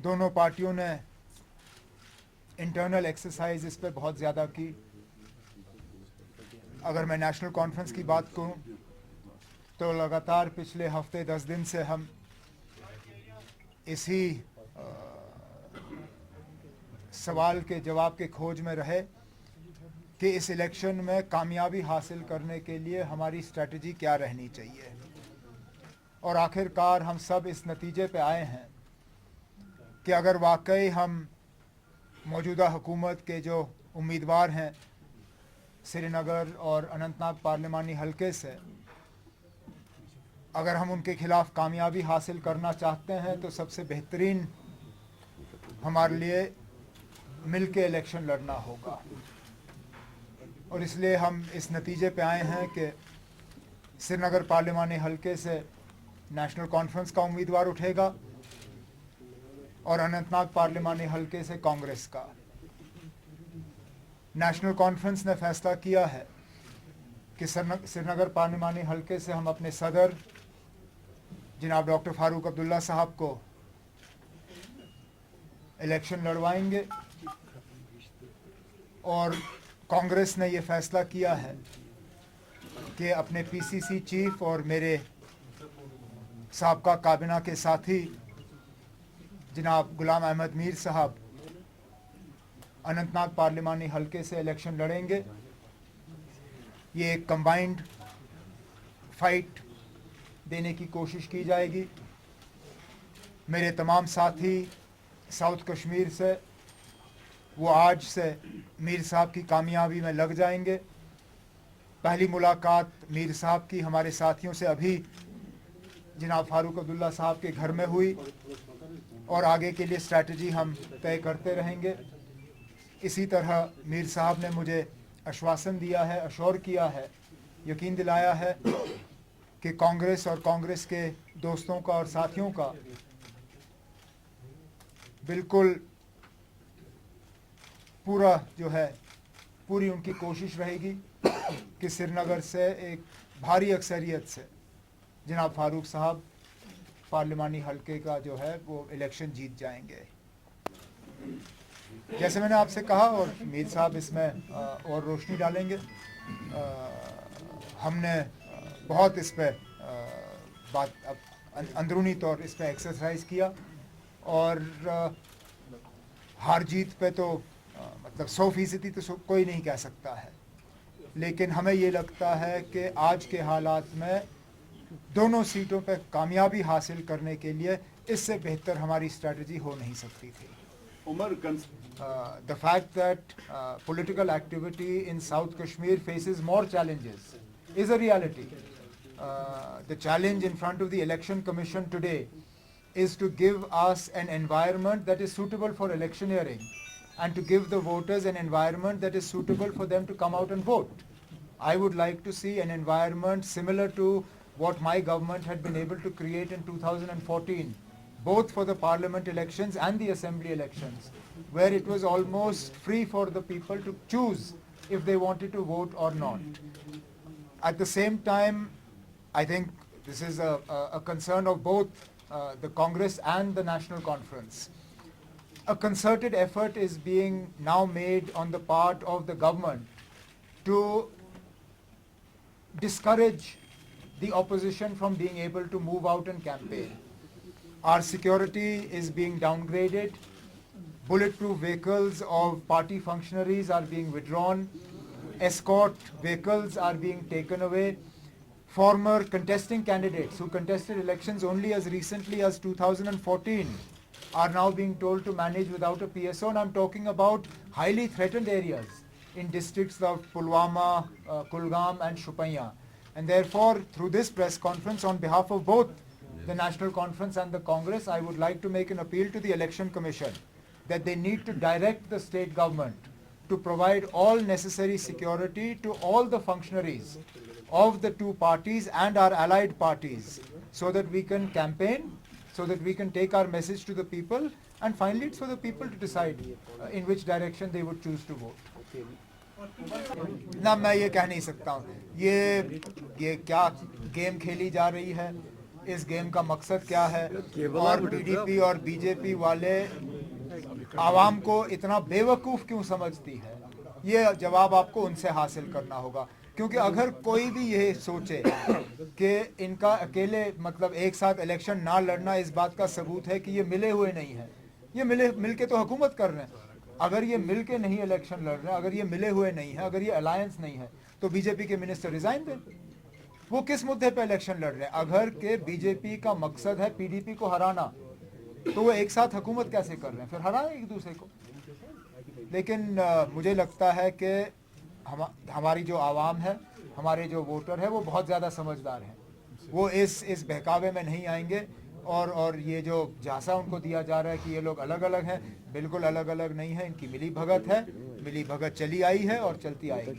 दोनों पार्टियों ने इंटरनल एक्सरसाइज इस पर बहुत ज़्यादा की। अगर मैं नेशनल कॉन्फ्रेंस की बात करूं तो लगातार पिछले हफ्ते 10 दिन से हम इसी सवाल के जवाब के खोज में रहे कि इस इलेक्शन में कामयाबी हासिल करने के लिए हमारी स्ट्रेटजी क्या रहनी चाहिए। और आखिरकार हम सब इस नतीजे पे आए हैं कि अगर वाकई हम मौजूदा हुकूमत के जो उम्मीदवार हैं श्रीनगर और अनंतनाग पार्लिमानी हलके से, अगर हम उनके खिलाफ कामयाबी हासिल करना चाहते हैं तो सबसे बेहतरीन हमारे लिए मिल के इलेक्शन लड़ना होगा। और इसलिए हम इस नतीजे पे आए हैं कि श्रीनगर पार्लिमानी हलके से नेशनल कॉन्फ्रेंस का उम्मीदवार उठेगा और अनंतनाग पार्लिमानी हलके से कांग्रेस का। नेशनल कॉन्फ्रेंस ने फैसला किया है कि श्रीनगर पार्लिमानी हलके से हम अपने सदर जनाब डॉक्टर फारूक अब्दुल्ला साहब को इलेक्शन लड़वाएंगे और कांग्रेस ने ये फैसला किया है कि अपने पीसीसी चीफ और मेरे साबका काबिना के साथी जनाब गुलाम अहमद मीर साहब अनंतनाग पार्लिमानी हलके से इलेक्शन लड़ेंगे। ये एक कंबाइंड फाइट देने की कोशिश की जाएगी। मेरे तमाम साथी साउथ कश्मीर से वो आज से मीर साहब की कामयाबी में लग जाएंगे। पहली मुलाकात मीर साहब की हमारे साथियों से अभी जनाब फारूक अब्दुल्ला साहब के घर में हुई और आगे के लिए स्ट्रैटेजी हम तय करते रहेंगे। इसी तरह मीर साहब ने मुझे आश्वासन दिया है, अश्योर किया है, यकीन दिलाया है कि कांग्रेस और कांग्रेस के दोस्तों का और साथियों का बिल्कुल पूरा जो है पूरी उनकी कोशिश रहेगी कि श्रीनगर से एक भारी अक्सरियत से जनाब फारूक साहब पार्लिमानी हलके का जो है वो इलेक्शन जीत जाएंगे। जैसे मैंने आपसे कहा, और मीर साहब इसमें और रोशनी डालेंगे, हमने बहुत इस पर बात अंदरूनी तौर इस पर एक्सरसाइज किया और हार जीत पे तो मतलब 100% तो कोई नहीं कह सकता है, लेकिन हमें ये लगता है कि आज के हालात में दोनों सीटों पे कामयाबी हासिल करने के लिए इससे बेहतर हमारी स्ट्रैटेजी हो नहीं सकती थी। The fact that political activity in South Kashmir faces more challenges is a reality. The challenge in front of the Election Commission today is to give us an environment that is suitable for electioneering and to give the voters an environment that is suitable for them to come out and vote. I would like to see an environment similar to what my government had been able to create in 2014, both for the parliament elections and the assembly elections, where it was almost free for the people to choose if they wanted to vote or not. At the same time, I think this is a concern of both the Congress and the National Conference. A concerted effort is being now made on the part of the government to discourage the opposition from being able to move out and campaign. Our security is being downgraded. Bulletproof vehicles of party functionaries are being withdrawn. Escort vehicles are being taken away. Former contesting candidates who contested elections only as recently as 2014 are now being told to manage without a PSO, and I'm talking about highly threatened areas in districts of Pulwama, Kulgam and Shupanya. And therefore, through this press conference, on behalf of both the National Conference and the Congress, I would like to make an appeal to the Election Commission that they need to direct the state government to provide all necessary security to all the functionaries of the two parties and our allied parties, so that we can campaign, so that we can take our message to the people, and finally it's for the people to decide in which direction they would choose to vote. ना मैं ये कह नहीं सकता हूँ, ये क्या game खेली जा रही है, इस गेम का मकसद क्या है, और पीडीपी और बीजेपी वाले आवाम को इतना बेवकूफ़ क्यों समझती है, ये जवाब आपको उनसे हासिल करना होगा। क्योंकि अगर कोई भी ये सोचे कि इनका अकेले मतलब एक साथ इलेक्शन ना लड़ना इस बात का सबूत है कि ये मिले हुए नहीं है, ये मिल के तो हुकूमत कर रहे हैं। अगर ये मिल के नहीं इलेक्शन लड़ रहे हैं, अगर ये मिले हुए नहीं है, अगर ये अलायंस नहीं है, तो बीजेपी के मिनिस्टर रिजाइन दें। वो किस मुद्दे पे इलेक्शन लड़ रहे हैं? अगर के बीजेपी का मकसद है पीडीपी को हराना, तो वो एक साथ हुकूमत कैसे कर रहे हैं? फिर हराएं एक दूसरे को। लेकिन मुझे लगता है कि हमारी जो आवाम है, हमारे जो वोटर है, वो बहुत ज़्यादा समझदार हैं। वो इस बहकावे में नहीं आएंगे। और ये जो झांसा उनको दिया जा रहा है कि ये लोग अलग अलग हैं, बिल्कुल अलग अलग नहीं है। इनकी मिली भगत है, मिली भगत चली आई है और चलती आएगी।